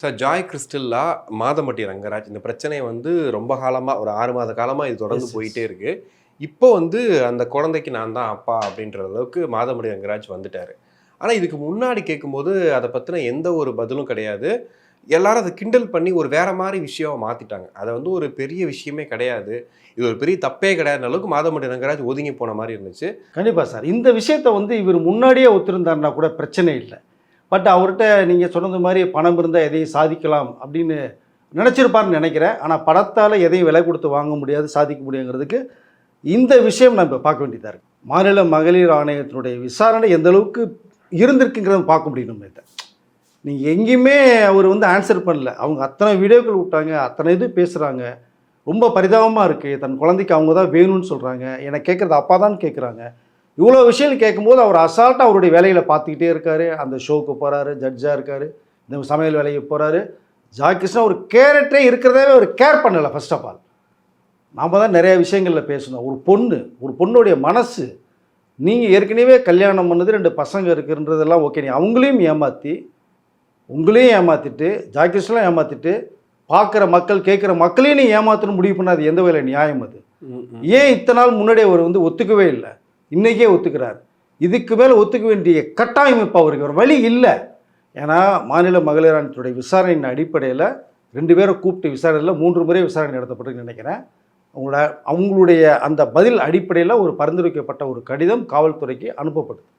Sir Joy கிறிஸ்டல்லா, Madhampatti Rangaraj இந்த பிரச்சனை வந்து ரொம்ப காலமா ஒரு 6 மாத காலமா இது தொடர்ந்து போயிட்டே இருக்கு. இப்போ வந்து அந்த குழந்தைக்கு நான் தான் அப்பா அப்படின்ற அளவுக்கு மாதம்பட்டி ரங்கராஜ் வந்துட்டாரு. ஆனா இதுக்கு முன்னாடி கேட்கும்போது அத பத்தின எந்த ஒரு பதிலும் கிடையாது. எல்லாரும் அத கிண்டல் பண்ணி ஒரு வேற மாரி விஷயமா மாத்திட்டாங்க. அத வந்து ஒரு பெரிய விஷயமே கிடையாது. இது ஒரு பெரிய தப்பே கிடையாதுன்ற அளவுக்கு மாதம்பட்டி ரங்கராஜ் ஒதுங்கி போன மாரி இருந்துச்சு. கண்டிப்பா சார். இந்த விஷயத்த வந்து இவர் முன்னாடியே ஒத்துருந்தாருனா கூட பிரச்சனை இல்ல. பட் அவர்ட்ட நீங்க சொன்னது மாரி பணம் இருந்தா எதையும் சாதிக்கலாம் அப்படின்னு நினைச்சிருப்பார்ன்னு நினைக்கிறேன். ஆனா பணத்தால எதையும் விலை கொடுத்து வாங்க முடியாது, சாதிக்க முடியுங்கிறதுக்கு இந்த விஷயம் நம்ம இப்ப பார்க்க வேண்டியதா இருக்கு. மாநில மகளிர் ஆணையத்தினுடைய விசாரணை எந்த அளவுக்கு இருந்திருக்குங்கிறத பார்க்க முடியும் நம்ம இத. நீங்க எங்கேயுமே அவர் வந்து ஆன்சர் பண்ணல. அவங்க அத்தனை வீடியோக்கள் விட்டாங்க, அத்தனை இது பேசுறாங்க. ரொம்ப பரிதாபமா இருக்கு. தன் குழந்தைக்கு அவங்க தான் வேணும்னு சொல்றாங்க. எனக்கு கேட்கறது அப்பா தான் கேட்குறாங்க. இவ்வளோ விஷயங்கள் கேட்கும்போது அவர் அசால்ட்டாக அவருடைய வேலைகளை பார்த்துக்கிட்டே இருக்காரு. அந்த ஷோவுக்கு போகிறாரு, ஜட்ஜாக இருக்கார், இந்த சமையல் வேலைக்கு போகிறாரு. ஜாய் கிருஷ்ணா ஒரு கேரக்டரே இருக்கிறதாவே அவர் கேர் பண்ணலை. ஃபர்ஸ்ட் ஆஃப் ஆல் நாம் தான் நிறைய விஷயங்களில் பேசணும். ஒரு பொண்ணுடைய மனசு, நீங்கள் ஏற்கனவே கல்யாணம் பண்ணது 2 பசங்க இருக்குன்றதெல்லாம் ஓகே. நீ அவங்களையும் ஏமாற்றி உங்களையும் ஏமாற்றிட்டு ஜாய் கிருஷ்ணெலாம் ஏமாற்றிட்டு பார்க்குற மக்கள் கேட்குற மக்களையும் நீ ஏமாற்றணும் முடிவு பண்ணாது எந்த வேலை நியாயம் அது? ஏன் இத்தனை நாள் முன்னாடியே அவர் வந்து ஒத்துக்கவே இல்லை, இன்றைக்கே ஒத்துக்கிறார்? இதுக்கு மேலே ஒத்துக்க வேண்டிய கட்டாயம் இப்போ அவருக்கு ஒரு வழி இல்லை. ஏன்னா மாநில மகளிர் ஆணையத்துடைய விசாரணையின் அடிப்படையில் 2 பேரை கூப்பிட்டு விசாரணையில் 3 முறை விசாரணை நடத்தப்பட்டுன்னு நினைக்கிறேன். அவங்களுடைய அந்த பதில் அடிப்படையில் ஒரு பரிந்துரைக்கப்பட்ட ஒரு கடிதம் காவல்துறைக்கு அனுப்பப்படுது.